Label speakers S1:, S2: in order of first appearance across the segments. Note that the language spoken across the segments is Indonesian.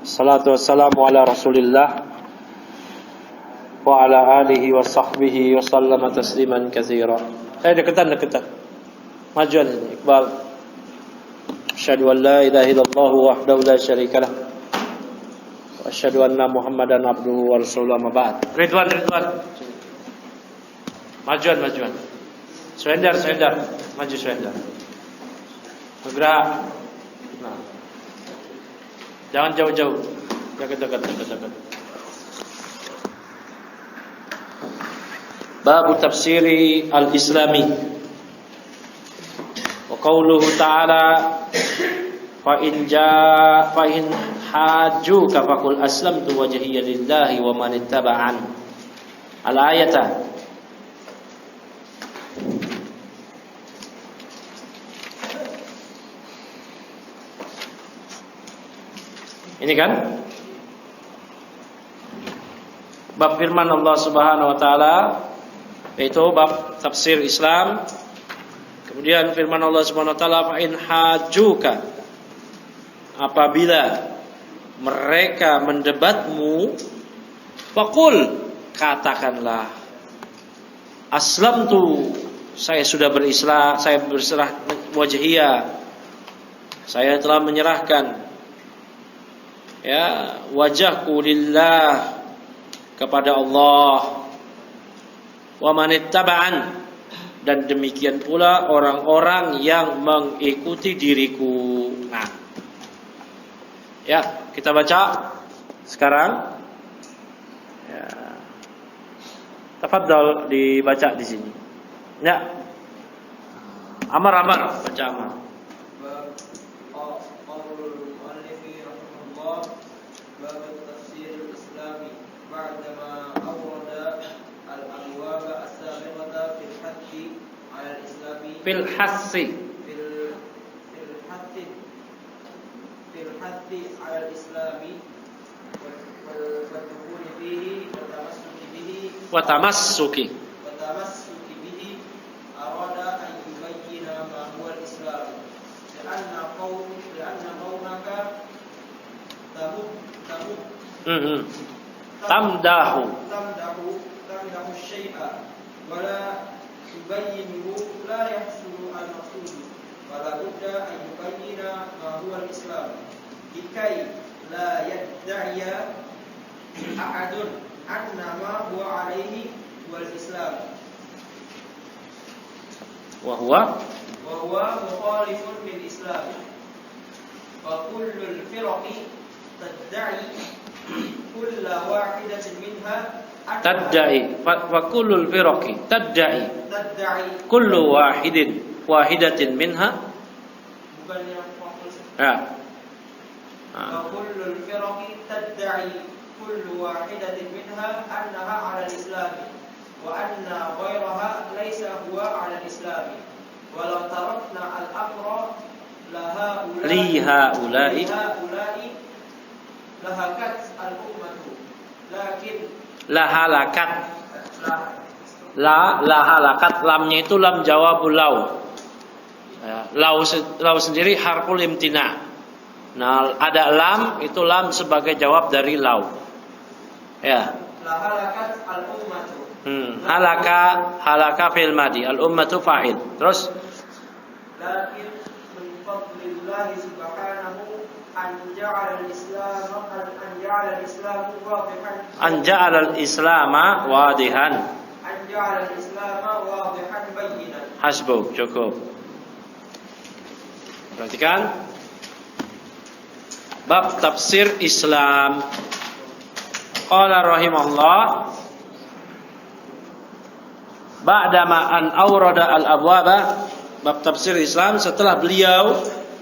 S1: Salatu wassalamu ala Rasulillah wa ala alihi wa sahbihi wa sallama tasliman katsira. Deketan. Majuan ini Iqbal. Asyhadu an la ilaha illallah wahdahu la syarika lah. Wa asyhadu anna Muhammadan abduhu wa rasuluhu amma ba'd. Ridwan. Majuan. Surrender. Maju surrender. Bergerak. Nah. Jangan jauh-jauh. Dekat. Bab tafsiri al-Islami. Wa qauluhu ta'ala fa in hajjuka faqul aslamtu wajhiya lillahi wa man ittaba'an. Al-ayata. Ini kan bab firman Allah Subhanahu wa taala, yaitu bab tafsir Islam. Kemudian firman Allah Subhanahu wa taala, fa in hajjuka, apabila mereka mendebatmu, faqul, katakanlah, aslamtu, saya sudah berislam, saya berserah wajhiyah, saya telah menyerahkan wajahku lillah, kepada Allah, wa manittaba'an, dan demikian pula orang-orang yang mengikuti diriku. Nah, kita baca sekarang. Tafadhal dibaca di sini. Amar baca Amar. Fil hassi ala al-islami wa tamassuki bihi arada an yubayyina ma huwa al-islam li'anna qawmaka tamdahu syai'a wala yubayyinuhu la yahsulu al-maqsud wala budda an yubayyina ma huwa al-islam likai la yadda'iya ahadun anna ma huwa alayhi wal islam wa huwa mukhalifun lil islam fa kullul firaqi tadda'i kulla wahidatin minha wa kullul firaqi tadda'i kullu wahidatin minha, bukan yang fokus wa kullul firaqi tadda'i kullu wahidatin minha annaha 'ala al-islam wa anna ghayraha laysa huwa 'ala al-islam wa law tarakna al-amra lihaula'i lahakat al-ummatu lakin lahalakat, lamnya itu lam jawabul law. Law sendiri harful imtina. Nah, ada lam, itu lam sebagai jawab dari law. Lahalakat al-ummatu. Halaka fil madi, al-ummatu fa'il. Terus lakin min fadlillahi subhanahu an ja'ala al-islama wadihan. Hasbuk, cukup. Perhatikan bab tafsir Islam. Qala rahimahullah, ba'dama an awrada al-abwaba, bab tafsir Islam, setelah beliau,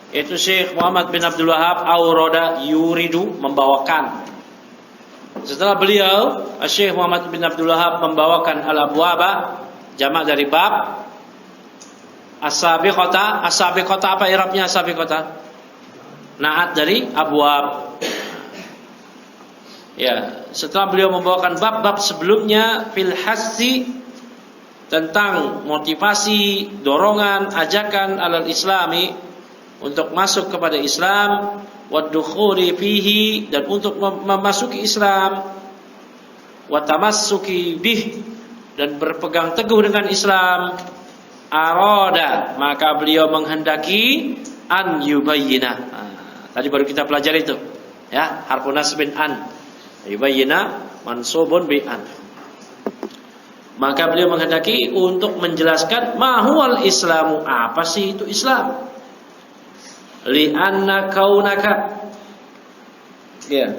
S1: yaitu Syekh Muhammad bin Abdul Wahhab, awrada yuridu, membawakan. Setelah beliau, Syekh Muhammad bin Abdul Wahhab membawakan al-abwaba, jamak dari bab. As-sabiqata apa i'rabnya as-sabiqata? Na'at dari abwab. Setelah beliau membawakan bab-bab sebelumnya, fil hassi, tentang motivasi, dorongan, ajakan alal islami, untuk masuk kepada Islam, wadukhuli fihi, dan untuk memasuki Islam, wa tamassuki bih, dan berpegang teguh dengan Islam, arada, maka beliau menghendaki an yubayyina. Tadi baru kita pelajari itu, ya, harfun nasbin an, yubayyina mansubun bi an. Maka beliau menghendaki untuk menjelaskan ma huwal Islamu, apa sih itu Islam? Li anna kaunaka, ya,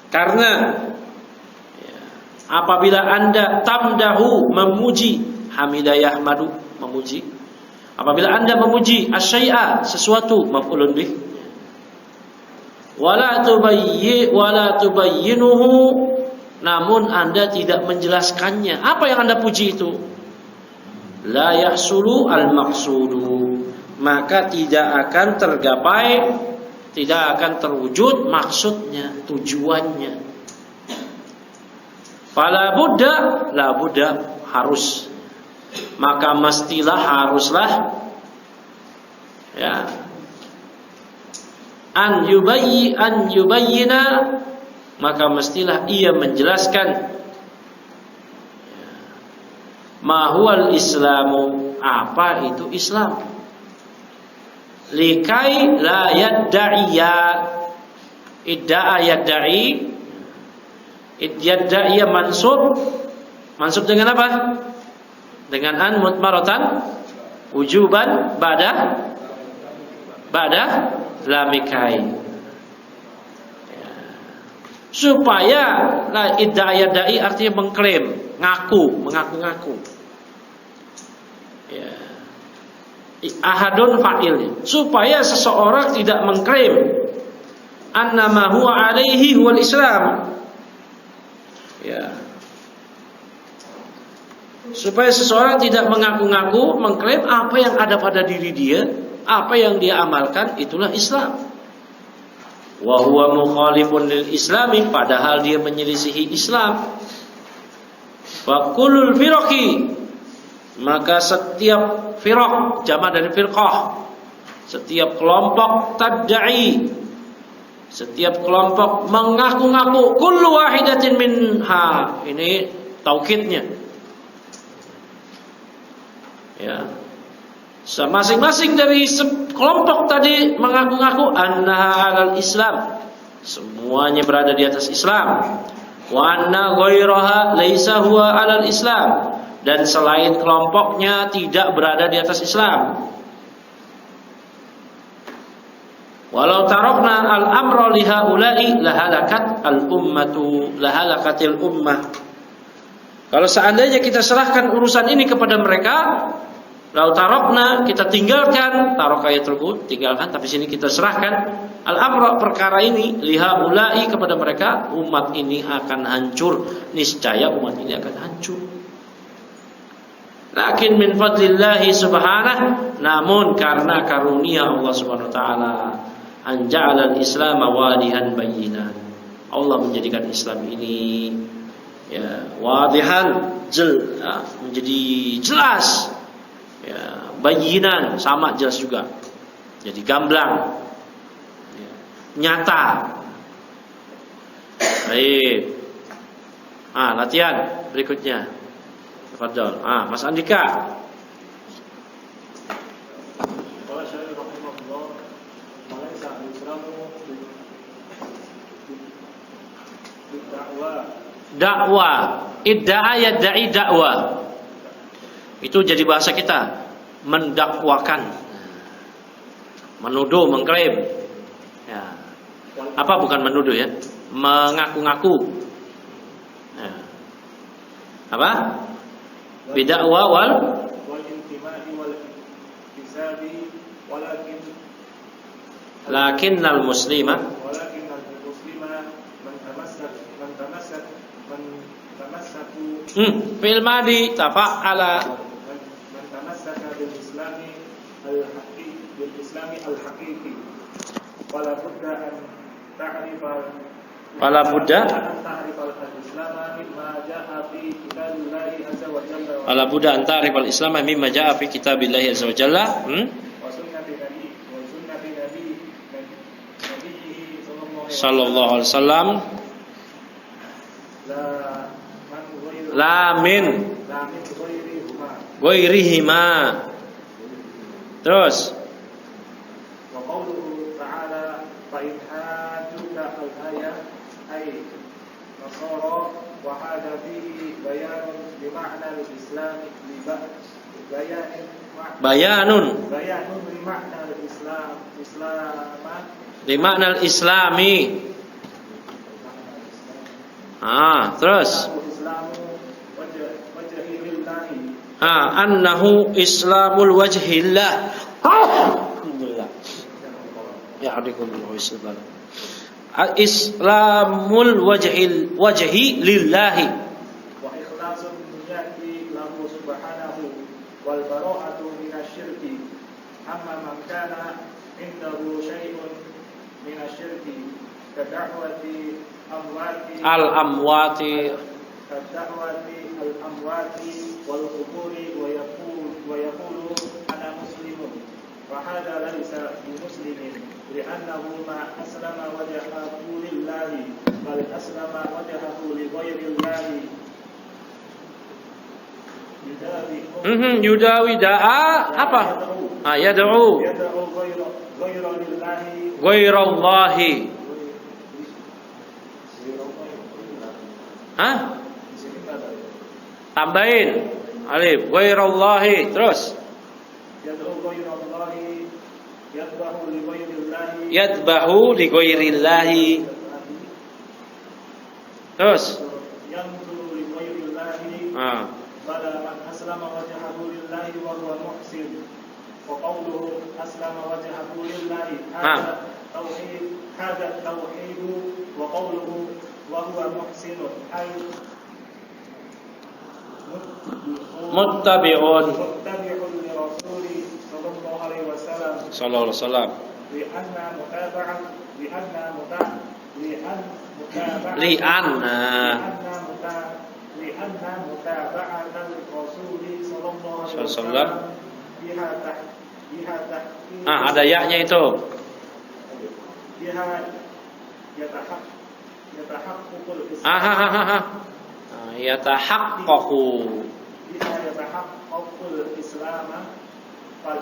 S1: karena ya, apabila Anda tamdahu, memuji, hamida yahmadu, memuji, apabila Anda memuji asyai'a, sesuatu, maf'ulun bih, wala tubayyinuhu, namun Anda tidak menjelaskannya, apa yang Anda puji itu, la yahsulu al-maqsudu, maka tidak akan tergapai, tidak akan terwujud maksudnya, tujuannya. Fala budda, la budda, harus, maka mestilah, haruslah, ya, an yubayyina, maka mestilah ia menjelaskan ma huwal Islamu, apa itu Islam. Likai la yadda'iya, idda'a yadda'i, yadda'iya mansub dengan apa? Dengan an mutmaratan wujuban ba'da lamikai, supaya la idda'a yadda'i artinya mengklaim, mengaku-ngaku, ya, ahadun fa'ilnya, supaya seseorang tidak mengklaim annama huwa alaihi huwal Islam, ya, supaya seseorang tidak mengaku-ngaku, mengklaim apa yang ada pada diri dia, apa yang dia amalkan itulah Islam. Wa huwa mukhalifun lil Islami, padahal dia menyelisihi Islam. Fa kullul firaqi, maka setiap firaq, jamak dari firqah, setiap kelompok tadda'i, setiap kelompok mengaku-ngaku, kullu wahidatin minha, ini taukidnya, ya, masing-masing dari kelompok tadi mengaku-ngaku annaha alal Islam, semuanya berada di atas Islam. Wa anna ghairaha laisa huwa alal Islam, dan selain kelompoknya tidak berada di atas Islam. Walau tarakna al-amra li haula'i lahalakatil ummah. Kalau seandainya kita serahkan urusan ini kepada mereka, lau tarakna, kita tinggalkan, tarakaya tersebut tinggalkan, tapi sini kita serahkan al-amra, perkara ini, li haula'i, kepada mereka, umat ini akan hancur, niscaya umat ini akan hancur. Lakin min fadlillahi subhanahu, namun karena karunia Allah subhanahu wa ta'ala, anja'alal islam wadihan bayyinan, Allah menjadikan Islam ini, ya, wadihan, menjadi jelas, ya, bayyinan, sama jelas juga, jadi gamblang, ya, nyata. Baik, latihan berikutnya. Tafadhol. Mas Andika. Dakwah, idda'a yadda'i dakwah. Itu jadi bahasa kita, mendakwakan, menuduh, mengklaim. Ya. Apa bukan menuduh ya? Mengaku-ngaku. Ya. Apa? Bidakwa wal intimai wal hisabi, lakinnal muslima fil madi tafa'ala man tamassaka bil islami al-haqiqi wala budda an ta'rifa Wala budda an ta'rif al-Islam mimma ja'a fi kitabillahi azza wa jalla sallallahu alaihi wasallam la min ghairihima. Terus
S2: wa qauluhu ta'ala fa in hajjuka al-ayah ay nasara wa hada fihi bayanun bi ma'na al-islam
S1: bayanun
S2: li ma'na al-islam
S1: li ma'na al-islami. Terus annahu islamul wajhillah. Alhamdulillah. Ya hadikumullah subhanahu. Islamul wajhi lillahi
S2: wa ikhlasun niyyati lahu subhanahu wal bara'atu minasyirki amma man kana indahu syai'un minasyirki kad'awati
S1: al-amwati
S2: wal quburi wa yaqulu ana muslimun wa hadha laysa bi muslimin li'annahu ma aslama wajhahu lillahi bal aslama wajhahu li ghairi llahi
S1: yudawi da'a apa? Yad'u ghairallahi. Tambahin alif ghairallahi. Terus yadbahu li ghairillahi. Terus
S2: pada man aslama wajhahu lillahi wa huwa muhsin wa qawluhu aslama wajhahu lillahi hada tauhid wa qawluhu wa huwa muhsinun ay
S1: muttabi'un
S2: li rasuli sallallahu alaihi
S1: wasallam li'anna mutaba'atal rasuli sallallahu alaihi wasallam ada ya-nya itu yatahaqqaqu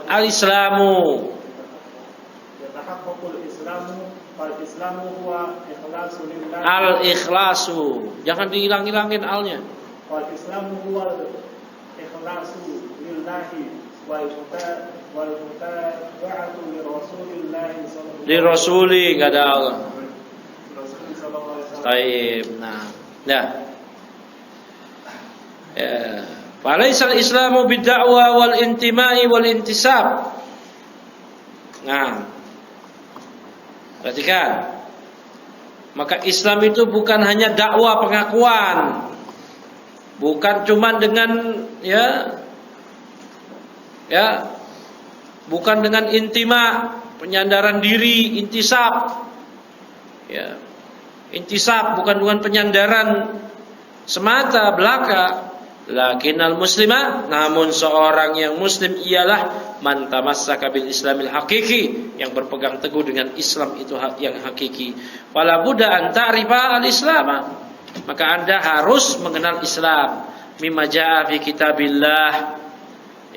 S1: al-islamu al-ikhlasu. Jangan dihilang-hilangin alnya.
S2: Al-islamu huwa ikhlasu lillahi wal mutaba'atu li rasulillahi sallallahu
S1: alaihi rasuli enggak ada Allah. Baik. Ya. Falaisal islamu bid-da'wa wal intima'i wal intisab. Perhatikan. Maka Islam itu bukan hanya dakwah pengakuan. Bukan cuma dengan bukan dengan intima, penyandaran diri, intisab. Intisab bukan dengan penyandaran semata belaka. Lakinnal muslima, namun seorang yang muslim ialah man tamassaka bil islamil hakiki, yang berpegang teguh dengan Islam itu yang hakiki. Wala budda an ta'rifa al-islam, maka Anda harus mengenal Islam mimma jaa fi kitabillah,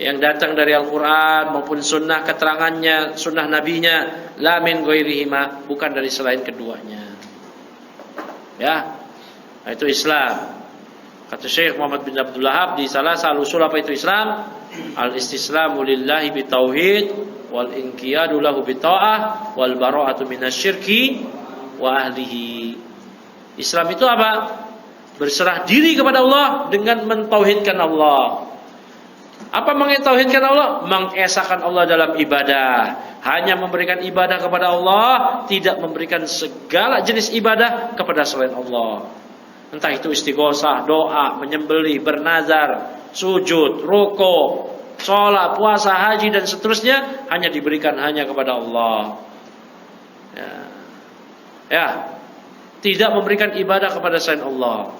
S1: yang datang dari Al-Qur'an maupun sunnah keterangannya, sunnah nabinya, la min ghairihima, bukan dari selain keduanya. Itu Islam. Kata Syekh Muhammad bin Abdul Wahhab di salah satu usul apa itu Islam? Al-istislamu lillahi bitauhid wal inqiyadu lahu bita'ah wal bara'atu minasyirki wa ahlihi. Islam itu apa? Berserah diri kepada Allah dengan mentauhidkan Allah. Apa mentauhidkan Allah? Mengesahkan Allah dalam ibadah. Hanya memberikan ibadah kepada Allah, tidak memberikan segala jenis ibadah kepada selain Allah. Entah itu istighosah, doa, menyembelih, bernazar, sujud, ruku, sholat, puasa, haji dan seterusnya hanya diberikan hanya kepada Allah. Tidak memberikan ibadah kepada selain Allah.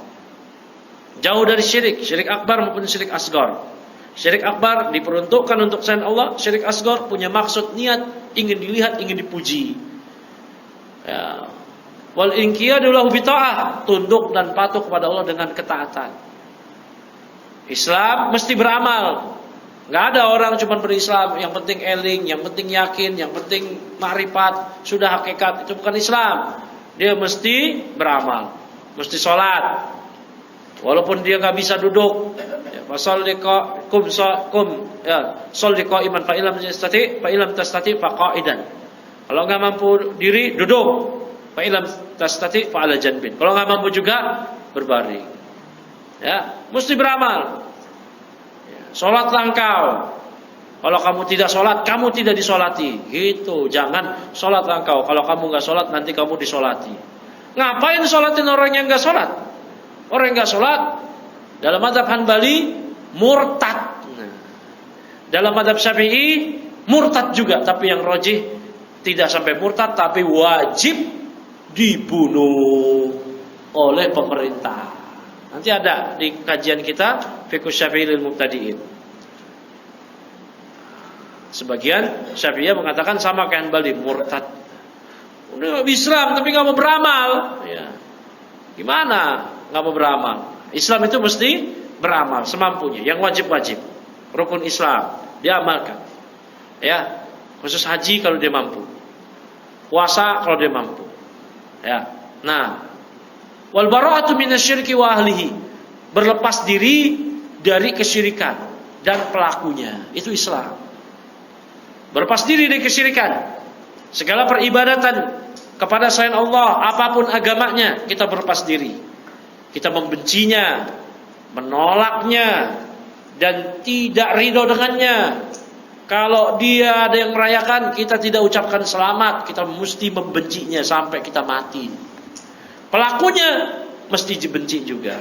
S1: Jauh dari syirik, syirik akbar maupun syirik asgar. Syirik akbar diperuntukkan untuk selain Allah, syirik asgar punya maksud niat ingin dilihat, ingin dipuji. Wal inqiyadu lahu bi ta'ah, tunduk dan patuh kepada Allah dengan ketaatan. Islam mesti beramal. Enggak ada orang cuma berislam yang penting eling, yang penting yakin, yang penting makrifat, sudah hakikat. Itu bukan Islam. Dia mesti beramal, mesti sholat. Walaupun dia enggak bisa duduk. Sholli qa'iman fa illam tastati fa qa'idan. Kalau enggak mampu diri, duduk. Fa illam tastati fa ala janbin. Kalau enggak mampu juga berbaring. Ya, mesti beramal. Sholatlah engkau. Kalau kamu tidak sholat, kamu tidak disolati. Gitu. Jangan sholatlah engkau. Kalau kamu nggak sholat, nanti kamu disolati. Ngapain sholatin orang yang nggak sholat? Orang yang nggak sholat dalam mazhab Hanbali murtad. Dalam mazhab Syafi'i murtad juga. Tapi yang rajih tidak sampai murtad, tapi wajib dibunuh oleh pemerintah. Nanti ada di kajian kita Fiqh Syafi'i lil Mubtadi'in. Sebagian Syafi'iyah mengatakan sama kayak Hanbali, murtad. Udah Islam tapi nggak mau beramal, ya. Gimana nggak mau beramal? Islam itu mesti beramal semampunya, yang wajib-wajib, rukun Islam diamalkan. Ya, khusus haji kalau dia mampu, puasa kalau dia mampu. Ya, nah. Wal bara'atu minasyirki wa ahlihi, berlepas diri dari kesyirikan dan pelakunya. Itu Islam. Berlepas diri dari kesyirikan. Segala peribadatan kepada selain Allah, apapun agamanya, kita berlepas diri. Kita membencinya, menolaknya, dan tidak ridho dengannya. Kalau dia ada yang merayakan, kita tidak ucapkan selamat. Kita mesti membencinya sampai kita mati. Pelakunya mesti dibenci juga.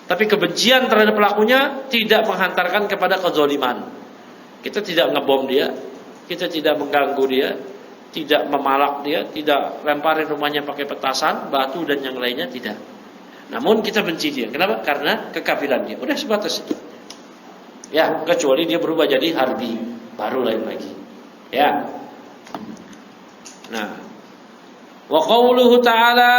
S1: Tapi kebencian terhadap pelakunya tidak menghantarkan kepada kezaliman. Kita tidak ngebom dia, kita tidak mengganggu dia, tidak memalak dia, tidak lemparin rumahnya pakai petasan, batu dan yang lainnya, tidak. Namun kita benci dia. Kenapa? Karena kekafiran dia. Udah sebatas itu. Ya, kecuali dia berubah jadi harbi, baru lain lagi. Ya. Nah, wa qauluhu ta'ala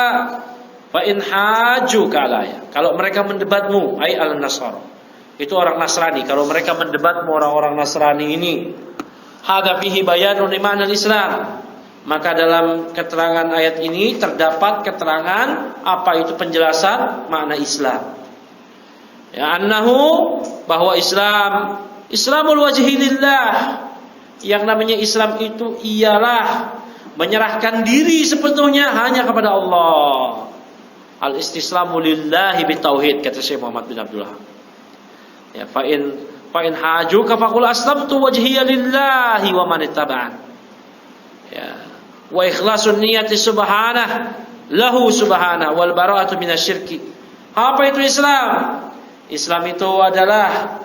S1: fa in hajjuka alayya, kalau mereka mendebatmu, ai al-nasara, itu orang Nasrani. Kalau mereka mendebatmu, orang-orang Nasrani ini, hadza fihi bayanun liman al-Islam, maka dalam keterangan ayat ini terdapat keterangan apa itu penjelasan makna Islam. Ya, annahu, bahwa Islamul wajhi lillah, yang namanya Islam itu ialah menyerahkan diri sepenuhnya hanya kepada Allah. Al-istislamu lillahi bitauhid, kata Syekh Muhammad bin Abdullah. Ya, fa in hajuka faqul aslamtu wajhiya lillahi wa man ittaba'an. Ya, wa ikhlasun niyati subhanah lahu subhanah wal bara'atu minasyirki. Apa itu Islam? Islam itu adalah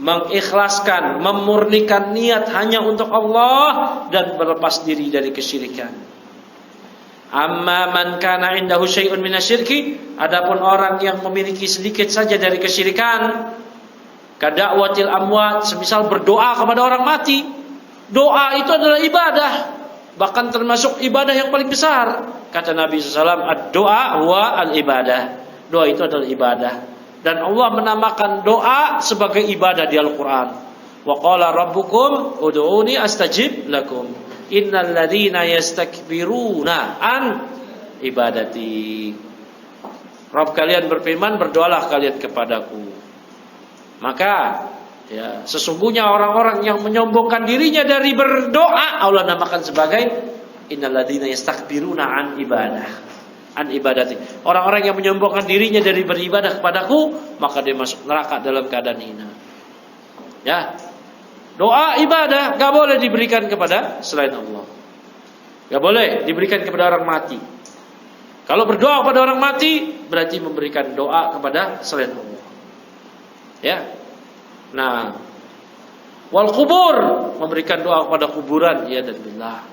S1: mengikhlaskan, memurnikan niat hanya untuk Allah dan berlepas diri dari kesyirikan. Amma man kana indahu syai'un minasyirki, adapun orang yang memiliki sedikit saja dari kesyirikan, kada'watil amwat, semisal berdoa kepada orang mati. Doa itu adalah ibadah, bahkan termasuk ibadah yang paling besar. Kata Nabi SAW, ad-doa huwa al-ibadah. Doa itu adalah ibadah. Dan Allah menamakan doa sebagai ibadah di Al-Quran. Wa qala rabbukum ud'uni astajib lakum. Innal ladzina yastakbiruna an ibadati. Rabb kalian berfirman, berdoalah kalian kepadaku. Maka ya, sesungguhnya orang-orang yang menyombongkan dirinya dari berdoa, Allah namakan sebagai innal ladzina yastakbiruna an ibadati. Orang-orang yang menyombongkan dirinya dari beribadah kepadaku, maka dia masuk neraka dalam keadaan hina. Ya, doa ibadah gak boleh diberikan kepada selain Allah. Gak boleh diberikan kepada orang mati. Kalau berdoa kepada orang mati, berarti memberikan doa kepada selain Allah. Ya, nah, wal kubur, memberikan doa kepada kuburan, ya dan billah.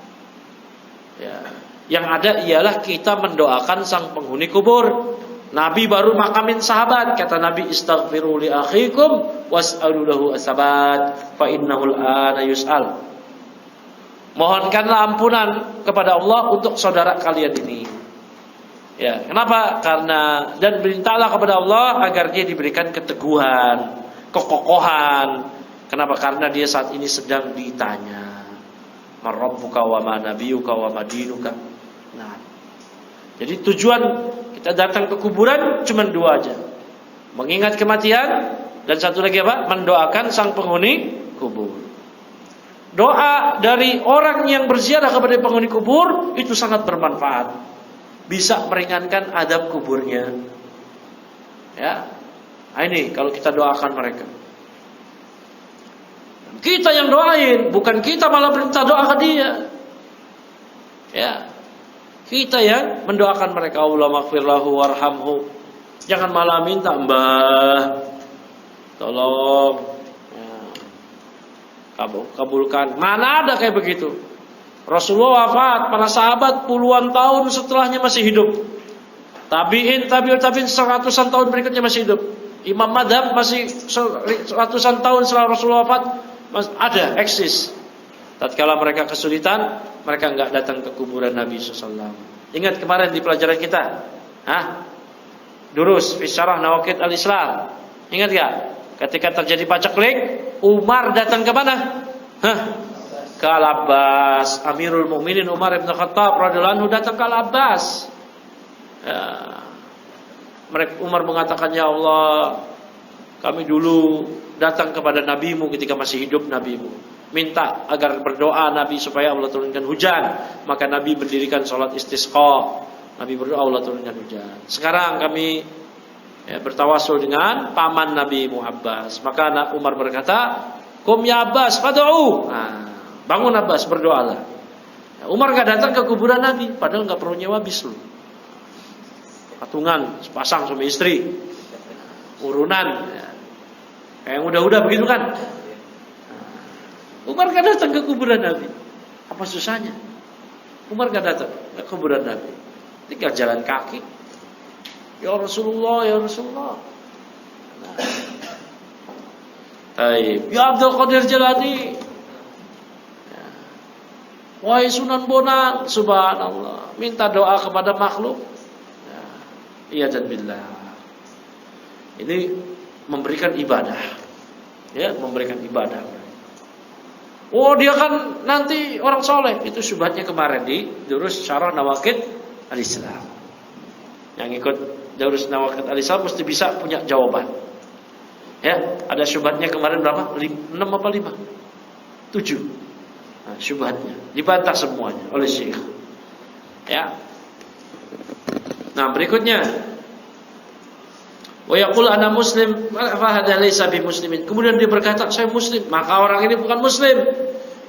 S1: Ya. Yang ada ialah kita mendoakan sang penghuni kubur. Nabi baru makamin sahabat, kata Nabi, istaghfiru li akhikum was'alu lahu asabat fa innahu al-ana yus'al. Mohonkanlah ampunan kepada Allah untuk saudara kalian ini. Ya, kenapa? Karena dan bermintalah kepada Allah agar dia diberikan keteguhan, kekokohan. Kenapa? Karena dia saat ini sedang ditanya. Man rabbuka wa ma nabiyuka wa ma dinuka. Nah, jadi tujuan kita datang ke kuburan cuma dua aja. Mengingat kematian dan satu lagi apa? Mendoakan sang penghuni kubur. Doa dari orang yang berziarah kepada penghuni kubur itu sangat bermanfaat. Bisa meringankan adab kuburnya. Ya. Nah, ini kalau kita doakan mereka. Kita yang doain, bukan kita malah minta doa ke dia. Ya. Kita yang mendoakan mereka, Allahumma ighfir lahu warhamhu. Jangan malah minta, Mbah, tolong ya, kabulkan. Mana ada kayak begitu? Rasulullah wafat, para sahabat puluhan tahun setelahnya masih hidup. Tabi'in, seratusan tahun berikutnya masih hidup. Imam Madhab masih ratusan tahun setelah Rasulullah wafat ada, eksis. Tatkala mereka kesulitan, mereka enggak datang ke kuburan Nabi SAW. Ingat kemarin di pelajaran kita, Durus fi syarah Nawaqid al-Islam. Ingat enggak? Ketika terjadi paceklik, Umar datang ke mana? Ke Al-Abbas. Amirul Mukminin Umar bin Khattab radhiyallahu anhu datang ke Al-Abbas. Ya. Umar mengatakan, ya Allah, kami dulu datang kepada nabimu ketika masih hidup nabimu, minta agar berdoa Nabi supaya Allah turunkan hujan. Maka Nabi mendirikan sholat istisqa. Nabi berdoa Allah turunkan hujan. Sekarang kami bertawasul dengan paman Nabi Abbas. Maka Umar berkata, Kum ya Abbas fad'u. Bangun Abbas, berdoalah. Umar gak datang ke kuburan Nabi, padahal gak perlu nyewa bis loh. Patungan, sepasang suami istri, urunan, kayak yang udah-udah begitu kan. Umar gak datang ke kuburan Nabi. Apa susahnya? Umar gak datang ke kuburan Nabi, tinggal jalan kaki. Ya Rasulullah, ya Rasulullah. Ya Abdul Qadir Jalani, wahai Sunan Bonang, subhanallah, minta doa kepada makhluk. Iya dan billah. Ini memberikan ibadah. Ya, memberikan ibadah. Oh, dia kan nanti orang soleh. Itu syubhatnya kemarin di Durus Syarah Nawaqid al-Islam. Yang ikut Durus Nawaqid al-Islam mesti bisa punya jawaban. Ya, ada syubhatnya kemarin berapa? 6 apa 5? 7. Nah, syubhatnya dibantah semuanya oleh Syekh. Ya. Nah, berikutnya, wa yaqul ana muslim fa hadha laysa bi muslimin. Kemudian dia berkata, saya muslim, maka orang ini bukan muslim.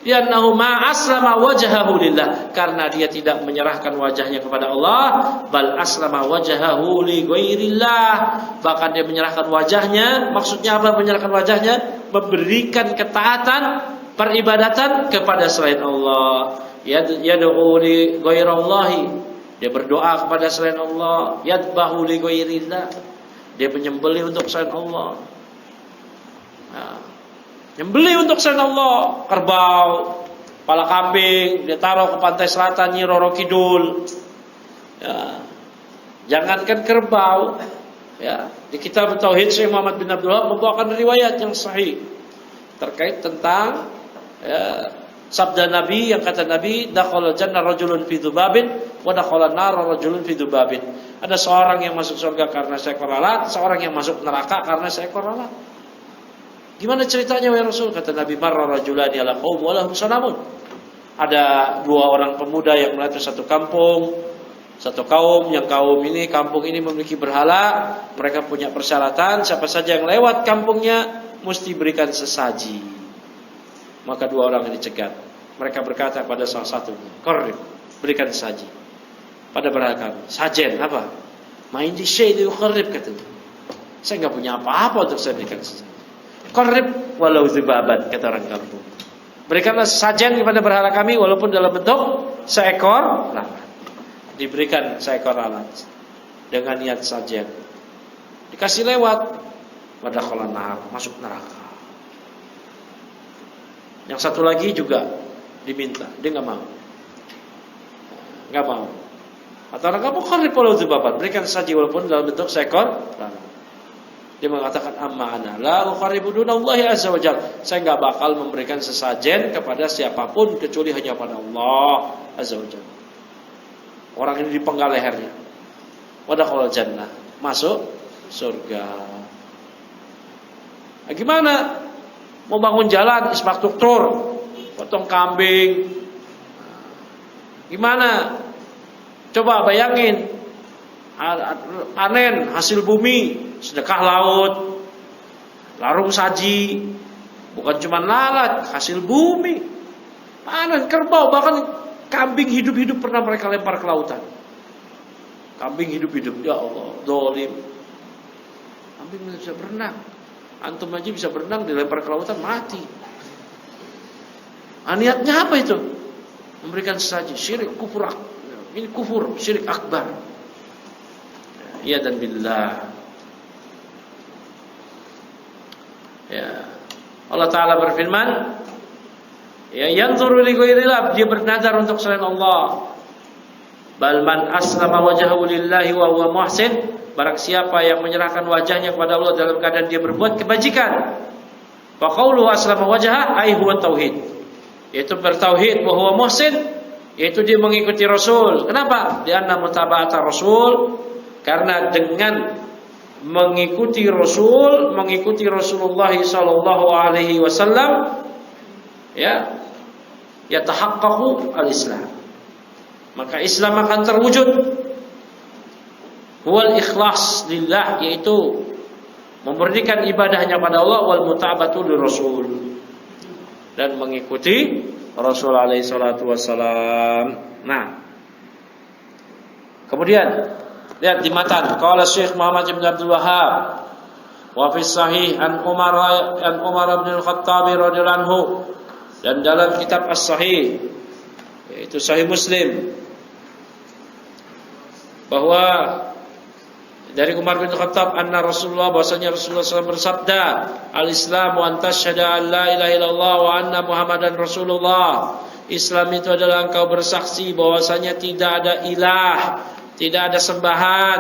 S1: Li'annahu ma aslama wajhahu lillah, karena dia tidak menyerahkan wajahnya kepada Allah, bal aslama wajhahu li ghairillah. Bahkan dia menyerahkan wajahnya, maksudnya apa menyerahkan wajahnya? Memberikan ketaatan, peribadatan kepada selain Allah. Yad'u li ghairallahi, dia berdoa kepada selain Allah. Yadbahu li ghairillah, dia menyembelih untuk selain Allah. Nyembelih untuk selain Allah, kerbau, kepala kambing, dia taruh ke pantai selatan Nyi Roro Kidul. Ya. Jangankan kerbau, ya, di kitab Tauhid Syekh Muhammad bin Abdul Wahab membawakan riwayat yang sahih terkait tentang sabda Nabi yang kata Nabi, dakhala jannah rajulun fi dzubabin wa dakhala nar rajulun fi dzubabin. Ada seorang yang masuk surga karena seekor lalat, seorang yang masuk neraka karena seekor lalat. Gimana ceritanya wahai Rasul? Kata Nabi, marra rajulani ala qaum wa lahum sanamun. Ada dua orang pemuda yang melewati satu kampung, satu kaum, yang kaum ini, kampung ini memiliki berhala. Mereka punya persyaratan, siapa saja yang lewat kampungnya mesti berikan sesaji. Maka dua orang ini dicegat. Mereka berkata pada salah satunya, "Qarrib, berikan sesaji." Pada berhala kami, sajen apa? Main di syai qarrib, katanya. Saya enggak punya apa-apa untuk saya berikan sesaji. Qarrib walau zibaban, kata orang kampung. Berikanlah sajen kepada berhala kami walaupun dalam bentuk seekor lalat. Diberikan seekor lalat dengan niat sajen. Dikasih lewat, pada kholar masuk neraka. Yang satu lagi juga diminta, dia nggak mau, nggak mau. Atau kamu qarib walau dzubaban, berikan saji walaupun dalam bentuk seekor lalat. Dia mengatakan amma ana la uqarribu dunallahi azza wajalla. Saya enggak bakal memberikan sesajen kepada siapapun kecuali hanya pada Allah azza wajalla. Orang ini dipenggal lehernya. Wadakhala jannah, masuk surga. Nah, gimana? Mau bangun jalan infrastruktur, potong kambing. Gimana? Coba bayangin, panen hasil bumi, sedekah laut, larung saji, bukan cuma lalat, hasil bumi, panen kerbau, bahkan kambing hidup-hidup pernah mereka lempar ke lautan. Kambing hidup-hidup, ya Allah, dolim. Kambing bisa berenang, antum aja bisa berenang, dilempar ke lautan mati. Niatnya apa itu? Memberikan sesaji, syirik, kufur. Ini kufur, syirik akbar. Ya dan billah. Ya. Allah Ta'ala berfirman, ya yanzuru li ghairillah, dia bernazar untuk selain Allah. Bal man aslama wajhahu lillahi wa huwa muhsin, barang siapa yang menyerahkan wajahnya kepada Allah dalam keadaan dia berbuat kebajikan. Fa qauluhu aslama wajhahu ai huwa tauhid. Yaitu bertauhid wa huwa muhsin, yaitu dia mengikuti Rasul. Kenapa? Lianna mutaba'ata Rasul, karena dengan mengikuti Rasul, mengikuti Rasulullah sallallahu alaihi wasallam, ya, yatahaqqaqu al-Islam. Maka Islam akan terwujud. Wal ikhlas lillah, yaitu memurnikan ibadahnya pada Allah, wal mutaba'atu Rasul, dan mengikuti Rasul alaihi salatu wassalam. Nah, kemudian lihat di matan, qala Syekh Muhammad bin Abdul Wahhab wa fi sahih an Umar bin Al-Khattab radhiyallahu anhu, dan dalam kitab As-Sahih, yaitu Sahih Muslim, bahwa dari Umar bin Khattab anna Rasulullah, bahwasanya Rasulullah SAW bersabda, al-Islamu an tasyhada an la ilaha illallah wa anna Muhammadan Rasulullah. Islam itu adalah engkau bersaksi bahwasanya tidak ada ilah, tidak ada sembahan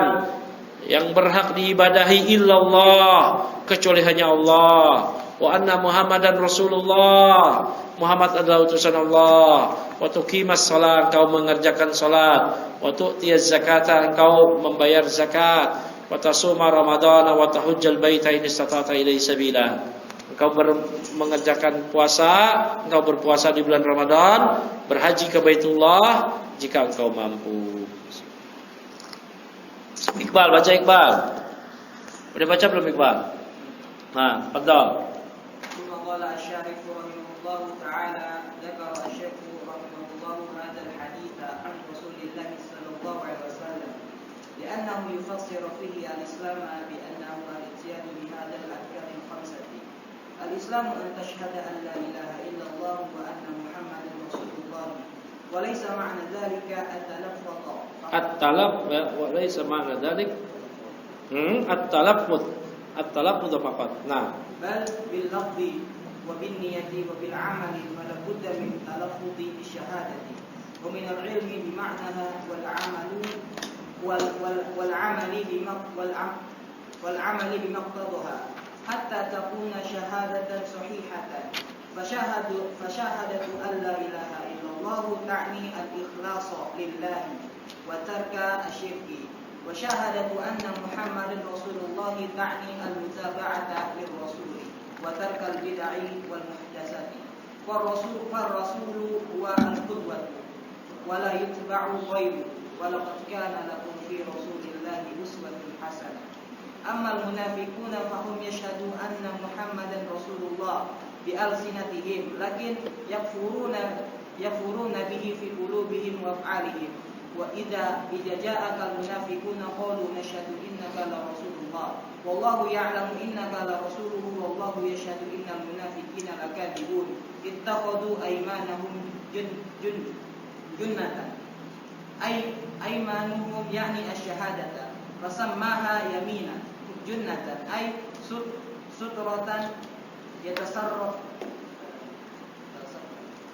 S1: yang berhak diibadahi illallah, kecuali hanya Allah. Wa anna Muhammadan Rasulullah, Muhammad adalah utusan Allah. Wa tuqimas shalah, engkau mengerjakan salat. Wa tu'tiyaz zakata, engkau membayar zakat. Wa tasuma ramadhana wa tahujjal baita in istata'ta ilaihi sabila. Engkau mengerjakan puasa, engkau berpuasa di bulan Ramadan, berhaji ke Baitullah jika engkau mampu. Iqbal, baca Iqbal. Udah baca belum Iqbal? Nah, fadhal.
S3: قال الشارح رحمه الله تعالى ذكر الشيخ رحمه الله هذا الحديث عن رسول الله صلى الله عليه وسلم لأنه يفسر فيه الإسلام بأنه الاتيان بهذا الأركان الخمسة. الإسلام أن تشهد أن لا إله إلا الله وأن محمدا رسول الله، وليس معنى ذلك التلفظ
S1: وليس معنى ذلك التلفظ فقط. نعم.
S3: بل باللفظ وبالنية وبالعمل، فلا بد من التلفظ بالشهادة ومن العلم بمعناها والعمل بمقتضاها حتى تكون شهادة صحيحة. فشهادة أن لا إله إلا الله تعني الإخلاص لله وترك الشرك، وشهادة أن محمد رسول الله تعني المتابعة للرسول وترك البدع والمحدثات. فالرسول هو القدوة ولا يتبع غيره، ولقد كان لكم في رسول الله أسوة حسنة. أما المنافقون فهم يشهدون أن محمدا رسول الله بألسنتهم، لكن يكفرون به في قلوبهم وأفعالهم. وإذا جاءك المنافقون قالوا نشهد إنك لرسول الله والله يعلم إنك لرسوله والله يشهد إن المنافقين لكاذبون اتخذوا أيمانهم جنة، أي أيمانهم يعني الشهادة، فسماها يمينا، جنة أي سترة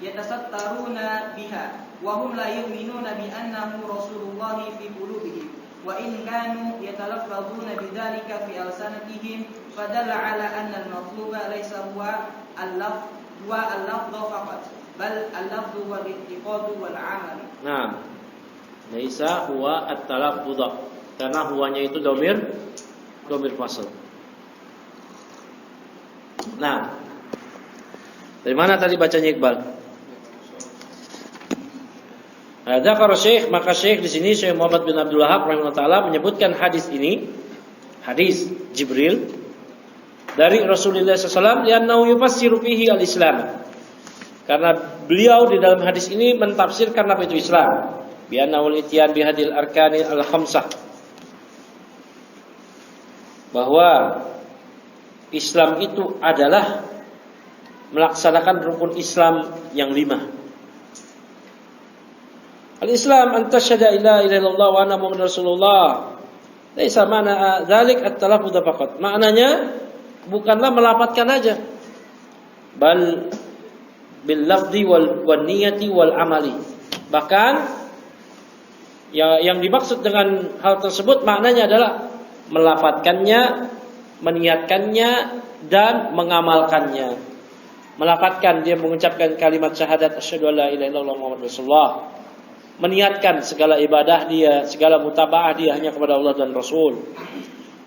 S3: يتسترون بها وهم لا يؤمنون بأنه رسول الله في قلوبهم وإن كانوا يتلفظون بذلك في ألسنتهم فدل على أن المطلوب ليس هو اللفظ فقط بل اللفظ والاعتقاد والعمل.
S1: Nah, laisa huwa at-talaffuz. Karena huwanya itu domir fasl. Nah, dari mana tadi bacanya Iqbal? Dzakara Syekh, maka Syekh di sini Syekh Muhammad bin Abdul Wahhab rahimahullah taala menyebutkan hadis ini, hadis Jibril dari Rasulullah SAW, li'annahu yufassiru fihi al-Islam. Karena beliau di dalam hadis ini mentafsirkan apa itu Islam. Bi'annahu al-ityan bihadil arkani al-khamsah. Bahwa Islam itu adalah melaksanakan rukun Islam yang 5. Al-Islam an tasyhada la ilaha illallah wa anna Muhammadar Rasulullah. Laisa ma'na dzalik at-talaffuz faqat. Maknanya bukanlah melafadzkan aja. Bal bil lafzi wal niyati wal amali. Bahkan yang dimaksud dengan hal tersebut maknanya adalah melafadzkannya, meniatkannya dan mengamalkannya. Melafadzkan, dia mengucapkan kalimat syahadat asyhadu an la ilaha illallah Muhammadur Rasulullah. Meniatkan segala ibadah dia, segala mutabaah dia hanya kepada Allah dan Rasul.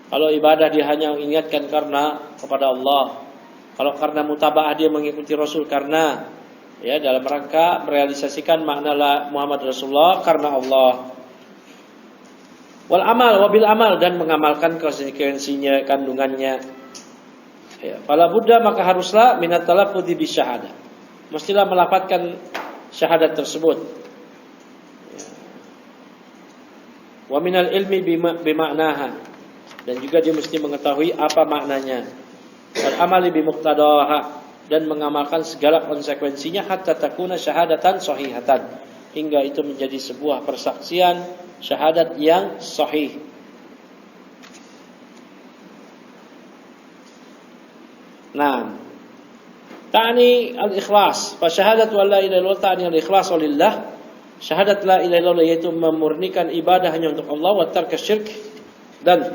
S1: Kalau ibadah dia hanya mengingatkan karena kepada Allah. Kalau karena mutabaah dia mengikuti Rasul karena dalam rangka merealisasikan makna la Muhammad Rasulullah karena Allah. Wal amal wabil amal, dan mengamalkan konsekuensinya, kandungannya. Fala budda, maka haruslah minat talaffudzi bisyahadah. Mestilah melafadzkan syahadat tersebut. Wa minal ilmi bimaknaha, dan juga dia mesti mengetahui apa maknanya. Wal amali bimuqtadaha, dan mengamalkan segala konsekuensinya hatta takuna syahadatan sahihatan, hingga itu menjadi sebuah persaksian syahadat yang sahih. Nah, ta'ni al-ikhlas. Fa syahadatu an la ilaha illallah ta'ni al-ikhlas lillah. Syahadat la ilaha illallah yaitu memurnikan ibadah hanya untuk Allah, wa tarka syirk, dan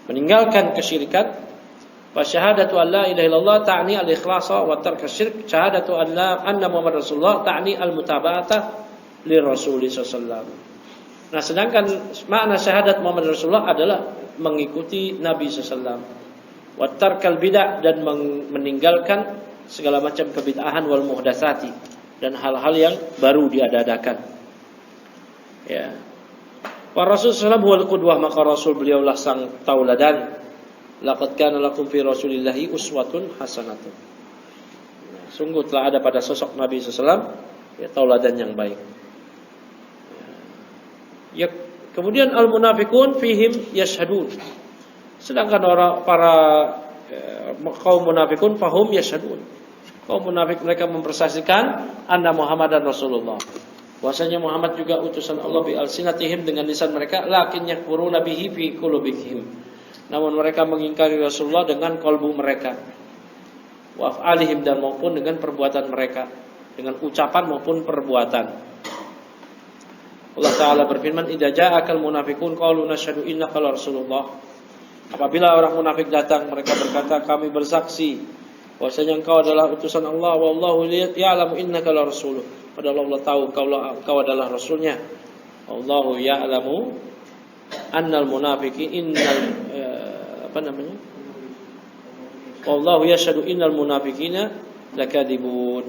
S1: meninggalkan kesyirikan. Fa syahadatu an la ilaha illallah ta'ni al-ikhlasa wa tarka syirk. Syahadatu anna Muhammad Rasulullah ta'ni al-mutaba'ata li Rasulullah sallallahu. Nah, sedangkan makna syahadat Muhammad Rasulullah adalah mengikuti Nabi sallallahu. Wa tarkal bid'ah, dan meninggalkan segala macam kebid'ahan wal muhdatsati, dan hal-hal yang baru diadakan. Ya. Wa Rasul sallallahu huwal qudwah, maka Rasul beliaulah sang tauladan. Laqad kana lakum fi Rasulillahi uswatun hasanatun. Nah, sungguh telah ada pada sosok Nabi sallallahu tauladan yang baik. Ya, kemudian al-munafiqun fihim yashhadun. Sedangkan para kaum munafikun fahum yashhadun. Kaum munafik mereka mempersaksikan anna Muhammadan Rasulullah. Bahwasanya Muhammad juga utusan Allah bi alsinatihim, dengan lisan mereka, lakin yakfuruna bihi fi qulubihim. Namun mereka mengingkari Rasulullah dengan kalbu mereka. Wa af'alihim, dan maupun dengan perbuatan mereka, dengan ucapan maupun perbuatan. Allah Ta'ala berfirman, idza ja'akal munafiqun qalu nashhadu innaka rasulullah. Apabila orang munafik datang, mereka berkata, kami bersaksi bahwasanya engkau adalah utusan Allah, wallahu ya'lamu innaka rasuluh. Padahal Allah tahu engkau adalah rasulnya. Wallahu ya'lamu annal munafiqin wallahu yashhadu innal munafiqina lakadzibun.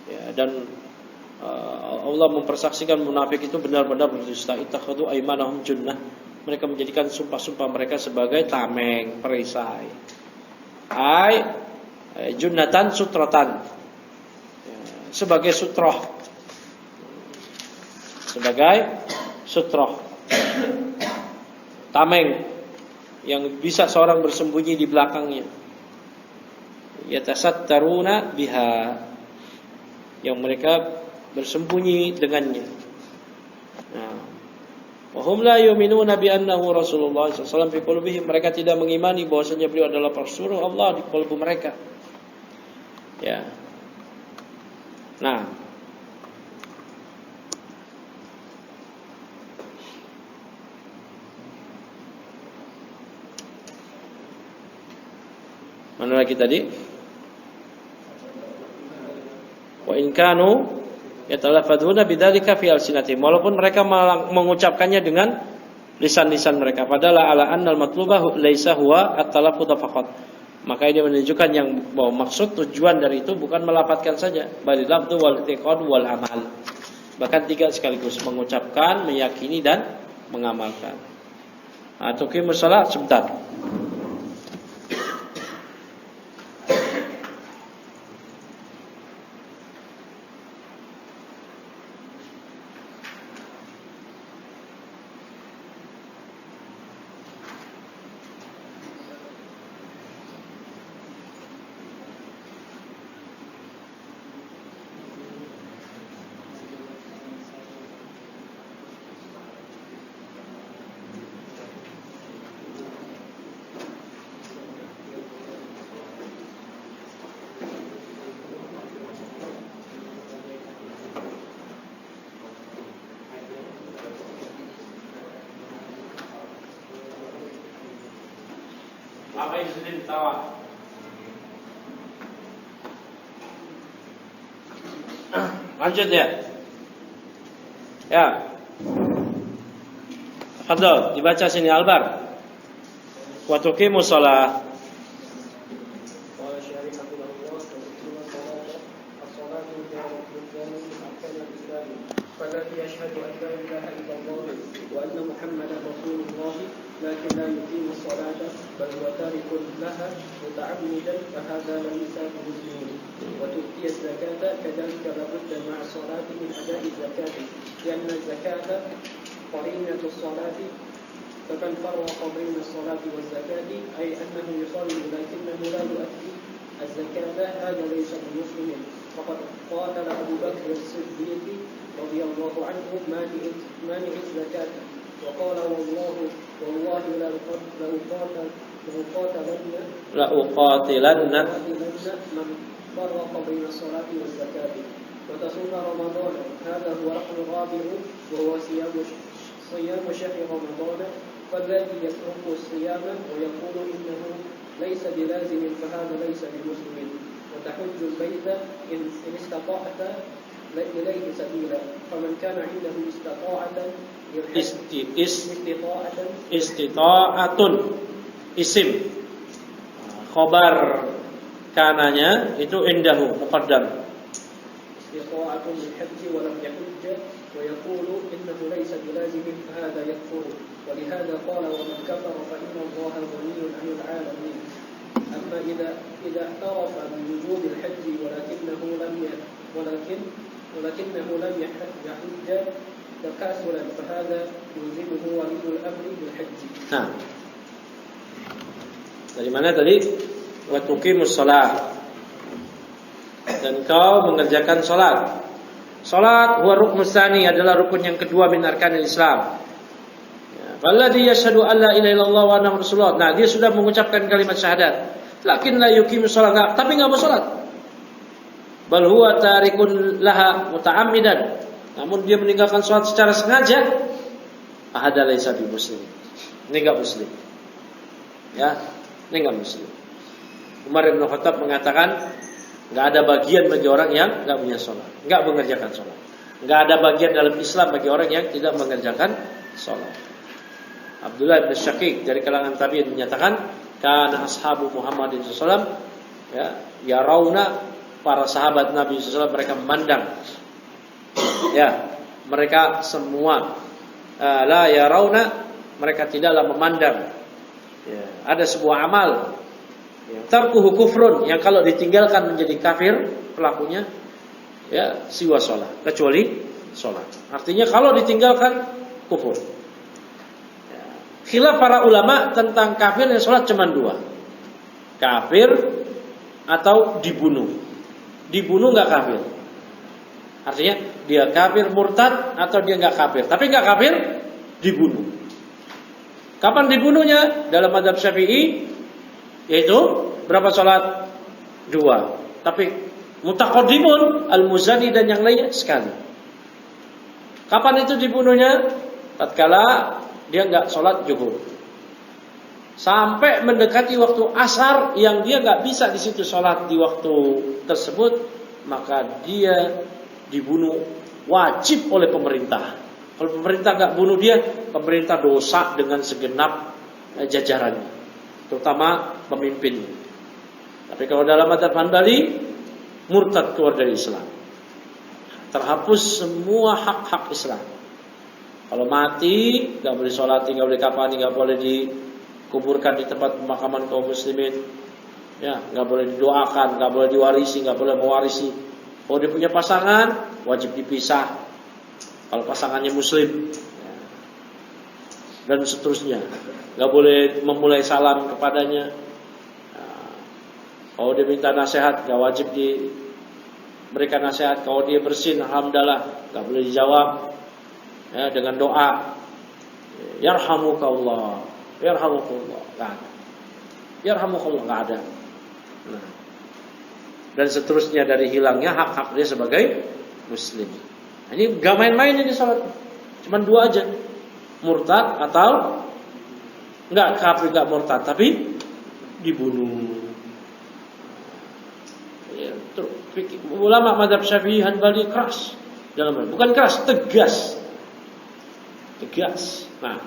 S1: Ya, dan Allah mempersaksikan munafik itu benar-benar berdusta. Ittakhadhu aymanahum junnah. Mereka menjadikan sumpah-sumpah mereka sebagai tameng, perisai. Junnatan sutratan. Sebagai sutroh. Sebagai sutroh. Tameng yang bisa seorang bersembunyi di belakangnya. Yatasattaruna biha, yang mereka bersembunyi dengannya. Nah, wa hum la yu'minuna bi annahu Rasulullah sallallahu alaihi wasallam fi qulubihim. Mereka tidak mengimani bahwasanya beliau adalah Rasul Allah di kalbu mereka. Ya. Nah, Mana lagi tadi? Wa in kanu yatalaffadzuna bidzalika fi alsinatihim, walaupun mereka mengucapkannya dengan lisan-lisan mereka, padahal ala annal matluba laisa huwa at-talaffuz faqat. Maka ini menunjukkan yang bahwa maksud tujuan dari itu bukan melafadzkan saja, bal lafdzu wal i'tiqad wal amal. Bahkan 3 sekaligus, mengucapkan, meyakini dan mengamalkan. Tuqimus shalah sebentar. Apa yang sudah ditawa? Lanjut ya. Ya. Fadhol, dibaca sini Albar. Wa tuqimus shalah.
S4: فالذي يشهد أن لا إله إلا الله وأن محمدا رسول الله لكن لا يقيم الصلاة بل هو تارك لها متعمدا فهذا ليس بمسلم. وتؤتي الزكاة كذلك لابد مع الصلاة من أداء الزكاة لأن الزكاة قرينة الصلاة، فمن فرق بين الصلاة والزكاة أي أنه يصلي لكنه لا يؤدي الزكاة هذا ليس بمسلم. فقد قاتل أبو بكر الصديق رضي الله عنه مانع الزكاة وقال والله
S1: لأقاتلن
S4: من فرق بين الصلاة والزكاة. وتصوم رمضان هذا هو رقم الرابع وهو صيام شهر رمضان. فالذي يترك الصيام ويقول إنه ليس بلازم فهذا ليس بمسلم. وتحج البيت إن استطعت إليه سبيلا. فمن كان عنده
S1: istita'atun isim khobar kananya itu indahu muqaddam.
S4: استطاعة للحج ولم يحج ويقول إنه ليس بلازم فهذا يكفر. ولهذا قال ومن كفر فإن الله غني عن العالمين. أما إذا اعترف بوجوب الحج ولكنه لم يحج تكاسلا فهذا يلزمه ولي الأمر بالحج.
S1: Nah, dari mana tadi? Wa tuqimus shalah, dan kau mengerjakan salat. Salat huwa ruknus tsani, adalah rukun yang kedua min arkanil Islam. Walladzi yashhadu an la ilaha illallah wa anna rasulullah. Nah, dia sudah mengucapkan kalimat syahadat. Lakin la yuqimus shalah, tapi enggak mau salat. Bal huwa tarikun laha muta'ammidan. Namun dia meninggalkan salat secara sengaja. Ahada laisa bi muslim. Ini enggak muslim. Ya, ini enggak muslim. Umar bin Khattab mengatakan enggak ada bagian bagi orang yang enggak punya salat, enggak mengerjakan salat. Enggak ada bagian dalam Islam bagi orang yang tidak mengerjakan salat. Abdullah bin Syaqiq dari kalangan tabi'in menyatakan, kana ashabu Muhammadin sallallahu alaihi wasallam ya rauna, para sahabat Nabi sallallahu alaihi wasallam mereka memandang. Ya, mereka semua la ya rauna, mereka tidaklah memandang. Ya, ada sebuah amal tarkuhu kufrun, yang kalau ditinggalkan menjadi kafir pelakunya, ya siwa sholat, kecuali sholat. Artinya kalau ditinggalkan kufur. Ya. Khilaf para ulama tentang kafir yang sholat cuma dua, kafir atau dibunuh. Dibunuh nggak kafir, artinya dia kafir murtad atau dia nggak kafir, tapi nggak kafir dibunuh. Kapan dibunuhnya? Dalam mazhab Syafi'i yaitu berapa salat? Dua. Tapi mutaqaddimun al-Muzani dan yang lainnya sekali. Kapan itu dibunuhnya? Tatkala dia enggak salat zuhur. sampai mendekati waktu asar yang dia nggak bisa di situ sholat di waktu tersebut, maka dia dibunuh wajib oleh pemerintah. Kalau pemerintah nggak bunuh dia, pemerintah dosa dengan segenap jajarannya, terutama pemimpin. Tapi kalau dalam madzhab Hambali, murtad keluar dari Islam, terhapus semua hak-hak Islam. Kalau mati, nggak boleh sholati, nggak boleh kafani, nggak boleh dikuburkan di tempat pemakaman kaum muslimin, ya, nggak boleh didoakan, nggak boleh diwarisi, nggak boleh mewarisi. Kalau dia punya pasangan, wajib dipisah. Kalau pasangannya muslim, ya, dan seterusnya, nggak boleh memulai salam kepadanya. Kalau dia minta nasihat, nggak wajib diberikan nasihat. Kalau dia bersin, alhamdulillah, nggak boleh dijawab, ya, dengan doa, yarhamukallah, yarhamukallah, nggak ada. Yarhamukallah, nggak ada. Nah, dan seterusnya dari hilangnya hak-hak dia sebagai muslim. Ini gak main-main ini sholat. Cuman dua aja, murtad atau enggak kafir, enggak murtad, tapi dibunuh. Ya, ulama mazhab Syafi'i Hanbali keras dalam, bukan keras, tegas. Tegas. Nah,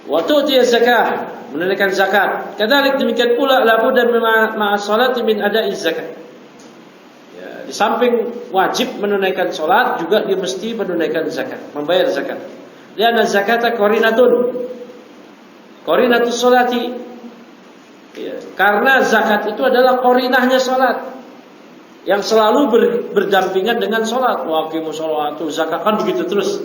S1: waktu dia zakat, menunaikan zakat. Kadzalik demikian pula la budda ma'a sholati min ada'i zakat. Di samping wajib menunaikan sholat, juga dia mesti menunaikan zakat, membayar zakat. Lianna zakata qarinatus sholati. Ya, karena zakat itu adalah qarinahnya sholat, yang selalu berdampingan dengan sholat. Wa aqimus sholatu zakat, kan begitu terus.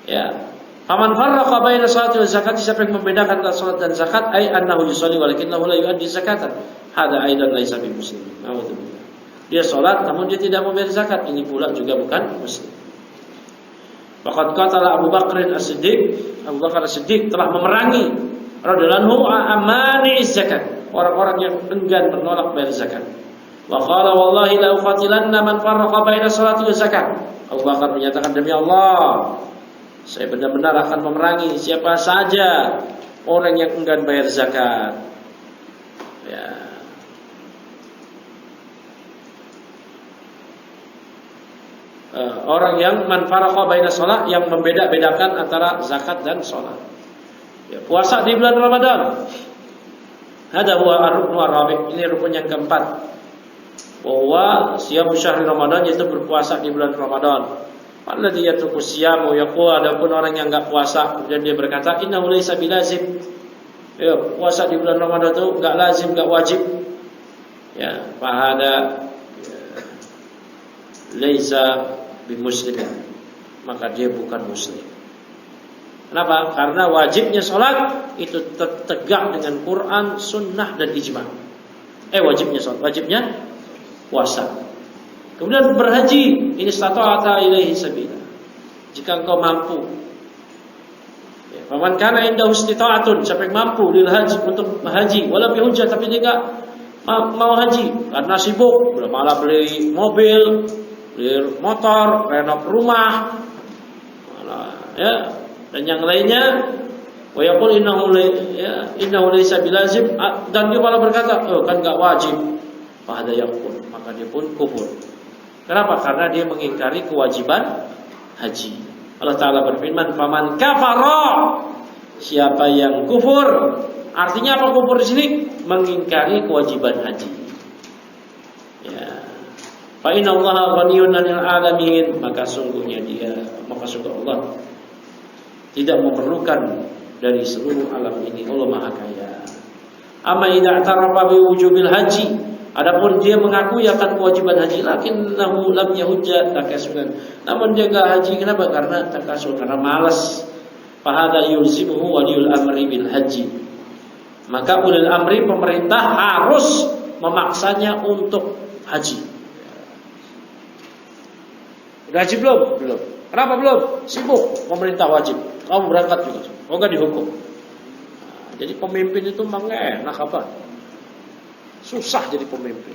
S1: Ya. Faman farraqa baina sholati wa zakati, siapa yang membedakan antara sholat dan zakat, ai annahu yusalli walakinnahu la yuaddi zakatan. Hada aidan laisa bi muslim. Alhamdulillah. Dia sholat namun dia tidak membayar zakat, ini pula juga bukan muslim. Faqad qatala Abu Bakar As-Siddiq, Abu Bakar As-Siddiq telah memerangi radhiyallahu anhu amani zakat, orang-orang yang enggan menolak bayar zakat. Wa qala wallahi la uqatilanna man farraqa baina sholati wa zakat. Abu Bakar menyatakan, demi Allah, saya benar-benar akan memerangi siapa saja orang yang enggan bayar zakat. Ya. Orang yang man farraqa baina shalah, yang membeda-bedakan antara zakat dan salat. Ya, puasa di bulan Ramadan. Hada huwa ar-ruknu ar-rabi', ini rukun yang keempat. Bahwa siyam syahri Ramadan, yaitu berpuasa di bulan Ramadan. Alladzi yatruku siyam wa yaqul, adapun orang yang enggak puasa kemudian dia berkata innahu laysa bilazim. Ya, puasa di bulan Ramadan itu enggak lazim, enggak wajib. Ya, fahada laisa bimuslim, maka dia bukan muslim. Kenapa? Karena wajibnya sholat itu tegak dengan Quran, sunnah dan ijma. Wajibnya sholat, wajibnya puasa. Kemudian berhaji, ini stata'ata ilaihi sabila, jika engkau mampu. Faman kana indahu istita'atun, siapa yang mampu lil haji, untuk haji, walau bihujjah, tapi dia enggak mau haji karena sibuk, malah beli mobil, beli motor, renov rumah, ya, dan yang lainnya. Wa yaqul innahu laysa bilazim, dan dia malah berkata, kan enggak wajib. Fa hada yaqul, maka dia pun kufur. Kenapa? Karena dia mengingkari kewajiban haji. Allah Ta'ala berfirman, faman kafara, siapa yang kufur. Artinya apa kufur di sini? Mengingkari kewajiban haji. Ya. Fa inna Allaha ghaniyun 'anil 'alamin, maka sungguh Allah tidak memerlukan dari seluruh alam ini. Allah Maha Kaya. Amma idza tarafa bi wujubil haji, adapun dia mengakui akan kewajiban haji, lakinnahu lam yahujja takasulan, namun dia enggak haji. Kenapa? Karena takasul, karena malas. Fa hadza yulzimuhu waliyul amri bil haji, maka ulil amri, pemerintah, harus memaksanya untuk haji. Udah haji belum? Belum. Kenapa belum? Sibuk. Pemerintah wajib. Kamu berangkat juga. Kok enggak dihukum? Nah, jadi pemimpin itu memang enak apa? Susah jadi pemimpin.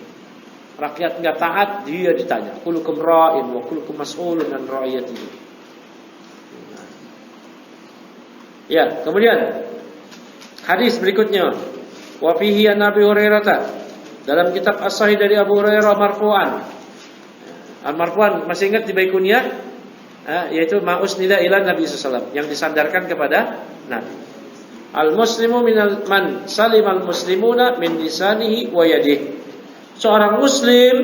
S1: Rakyat enggak taat, dia ditanya. Kullukum ra'in wa kullukum mas'ulun an ra'iyatihi. Ya, kemudian hadis berikutnya. Wa fihi an Abi Hurairah, dalam kitab As-Sahih dari Abu Hurairah marfu'an. Al-marfu'an masih ingat di Baikunyah, yaitu ma'usnida ila Nabi sallallahu alaihi wasallam, yang disandarkan kepada Nabi. Al-muslimu minal man salimal muslimuna min lisanihi wa yadihi. Seorang muslim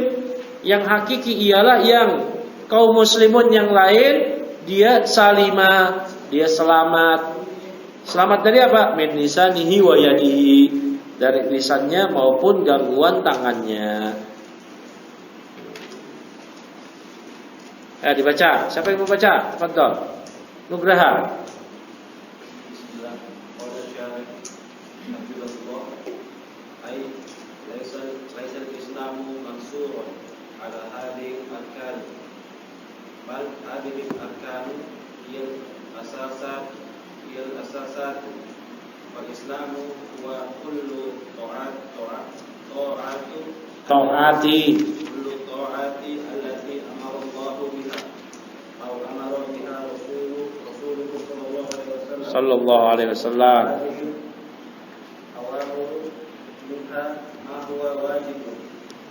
S1: yang hakiki ialah yang kaum muslimun yang lain dia salimah, dia selamat. Selamat dari apa? Min lisanihi wa yadihi, dari lisannya maupun gangguan tangannya. Dibaca. Siapa yang mau baca? Tafadhol. Nugraha.
S5: Bismillah. Qala syarih Abdullah ay laisa al-islamu mansurun ala hadhihi al-arkan bal hadhihi al-arkan hiya al-asasat wal islamu wa kullu
S1: Ta'ati
S5: kullu ta'ati allati amara Allah biha aw amara biha rasuluhu
S1: sallallahu alaihi wasallam.
S5: أوامر منها ما هو واجب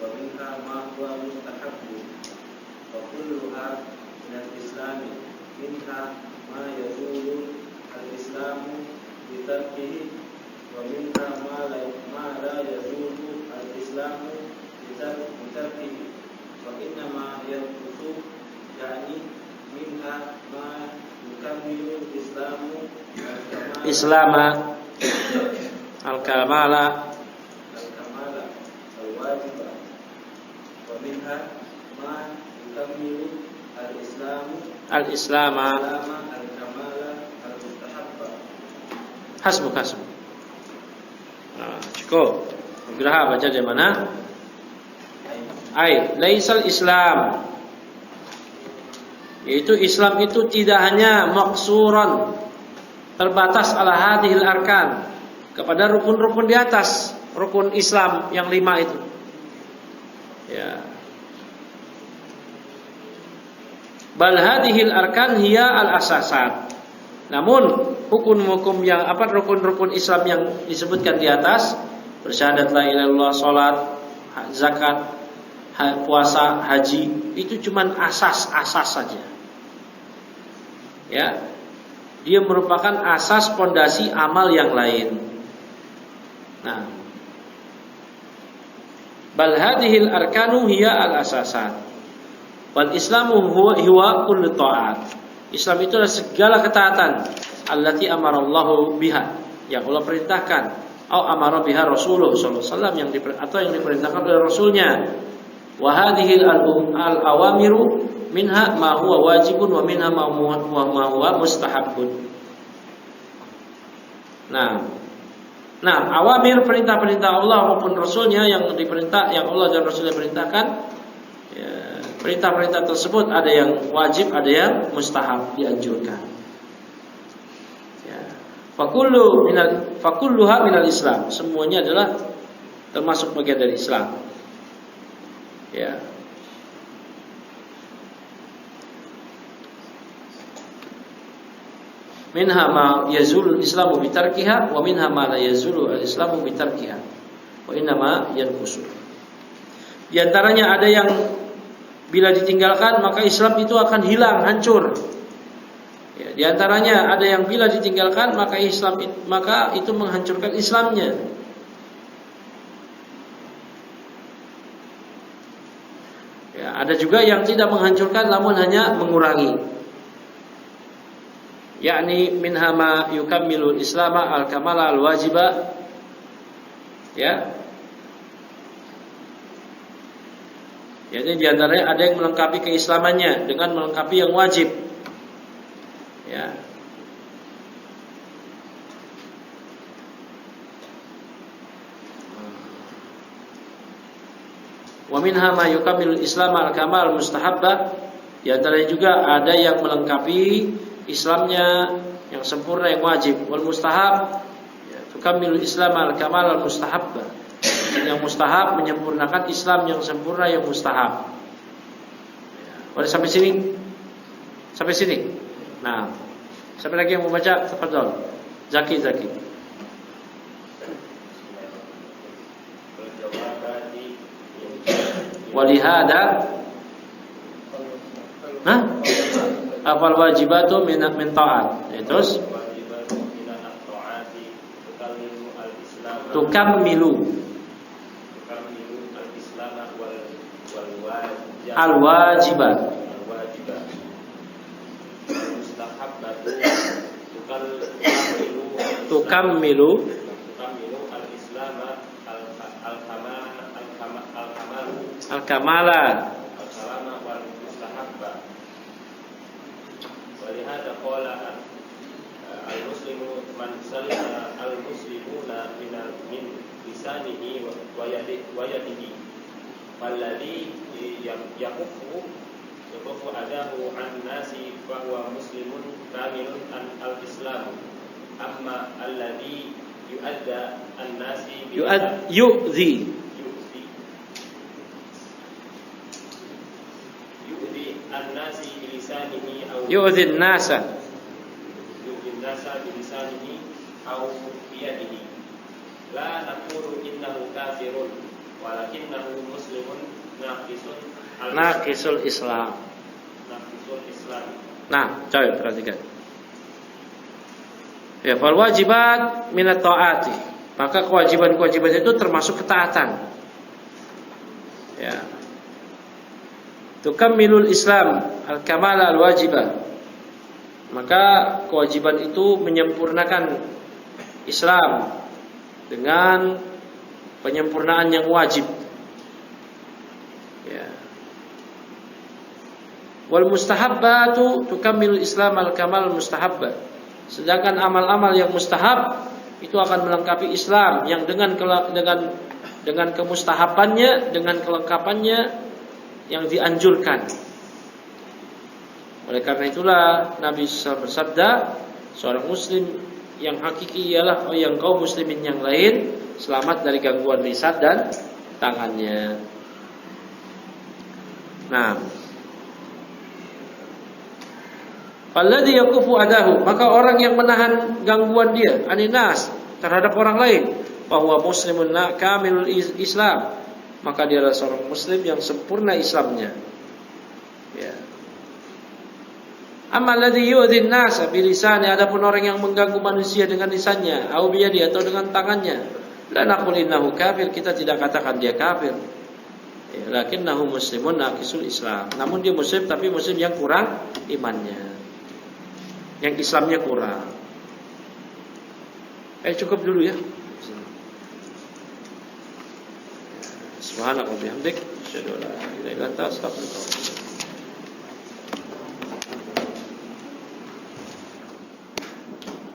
S5: ومنها ما هو مستحب وكلها من الإسلام منها ما يزول الإسلام بتركه ومنها ما لا يزول الإسلام بتركه وإنما ينقص يعني منها ما يكمل الإسلام
S1: Islama al-kamala
S5: الواجب ومنها ما يكمل الإسلام
S1: al-islama.
S5: الكمال المستحب.
S1: Hasbuk. Cukup. Nugraha baca dari mana? Laisal Islam, yaitu Islam itu tidak hanya maksuran, terbatas ala hadhil arkan, kepada rukun-rukun di atas, rukun Islam yang 5 itu. Ya. Bal hadhil arkan hiya al-asasat. Namun hukum-hukum yang rukun-rukun Islam yang disebutkan di atas, bersyahadat la ilaha illallah, salat, zakat, puasa, haji, itu cuman asas-asas saja. Ya. Dia merupakan asas pondasi amal yang lain. Nah, bal hadhil arkanu hiya al-asasat. Wal Islamu huwa kullu ta'at. Islam itu adalah segala ketaatan allati amarallahu biha, yang Allah perintahkan, atau amara biha Rasulullah sallallahu alaihi wasallam, yang diperintahkan oleh Rasulnya. Wa hadhil al-awamiru minha ma huwa wajibun wa minha ma huwa mustahabun. Nah, awamir, perintah-perintah Allah maupun Rasulnya yang Allah dan Rasulnya perintahkan, ya, perintah-perintah tersebut ada yang wajib, ada yang mustahab, dianjurkan. Ya. Fakulluha minal Islam, semuanya adalah termasuk bagian dari Islam. Ya. Minha ma yazulu al-islamu bitarkiha wa minha ma la yazulu al-islamu bitarkiha wa innama yanqusu. Di antaranya ada yang bila ditinggalkan maka Islam itu akan hilang, hancur. Ya, di antaranya ada yang bila ditinggalkan maka itu menghancurkan Islamnya. Ya, ada juga yang tidak menghancurkan namun hanya mengurangi. Yakni minha ma yukammilu al-islama al-kamala al-wajiba. Ya. Jadi di antaranya ada yang melengkapi keislamannya dengan melengkapi yang wajib. Ya. Wa minha ma yukammilu al-islama al-kamal al-mustahabba. Di antaranya juga ada yang melengkapi Islamnya yang sempurna, yang wajib. Wal mustahab, ya, tukamilul Islam al kamal al mustahabba. Yang mustahab menyempurnakan Islam yang sempurna, yang mustahab. Ya, boleh sampai sini? Sampai sini. Nah, siapa lagi yang mau baca? Tafadhol. Zaki. Walihada Afal wajibatu min ta'at. Terus tukammilu al-wajibat. Tukammilu al-kamala.
S5: ولهذا قال المسلم من سلم المسلمون من لسانه ويده فالذي يكف أذاه عن الناس فهو مسلم كامل الإسلام أما الذي يؤذى الناس
S1: يؤذي
S5: الناس بلسانه أو
S1: يؤذي الناس
S5: بلسانه أو بيده لا نقول إنه كافر ولكنه مسلم
S1: naqisul Islam. Nah, coba perhatikan. Ya, fal wajibat minat taati. Maka kewajiban-kewajiban itu termasuk ketaatan. Ya. Tukammilul Islam al-kamala al-wajibah. Maka kewajiban itu menyempurnakan Islam dengan penyempurnaan yang wajib. Ya. Wal mustahabbatu tukammilul Islam al-kamal mustahabbah. Sedangkan amal-amal yang mustahab itu akan melengkapi Islam yang dengan kemustahabannya, dengan kelengkapannya yang dianjurkan. Oleh karena itulah Nabi SAW bersabda, seorang muslim yang hakiki ialah yang kaum muslimin yang lain selamat dari gangguan lisan dan tangannya. Nah, alladzi yakufu adahu, maka orang yang menahan gangguan dia aninas terhadap orang lain, bahwa muslimun kamilul Islam, maka dia adalah seorang muslim yang sempurna Islamnya. Ya. Amma alladzi yu'dhin nas bilisani, adapun orang yang mengganggu manusia dengan lisannya, au biyadi atau dengan tangannya, la naqul innahu kafir, kita tidak katakan dia kafir. Ya, lakinnahu muslimun naqisul Islam. Namun dia muslim tapi muslim yang kurang imannya. Yang Islamnya kurang. Cukup dulu ya. Subhanallah wa bihamdik, asyhadu an la ilaha illa anta, astaghfiruka wa atubu ilaik.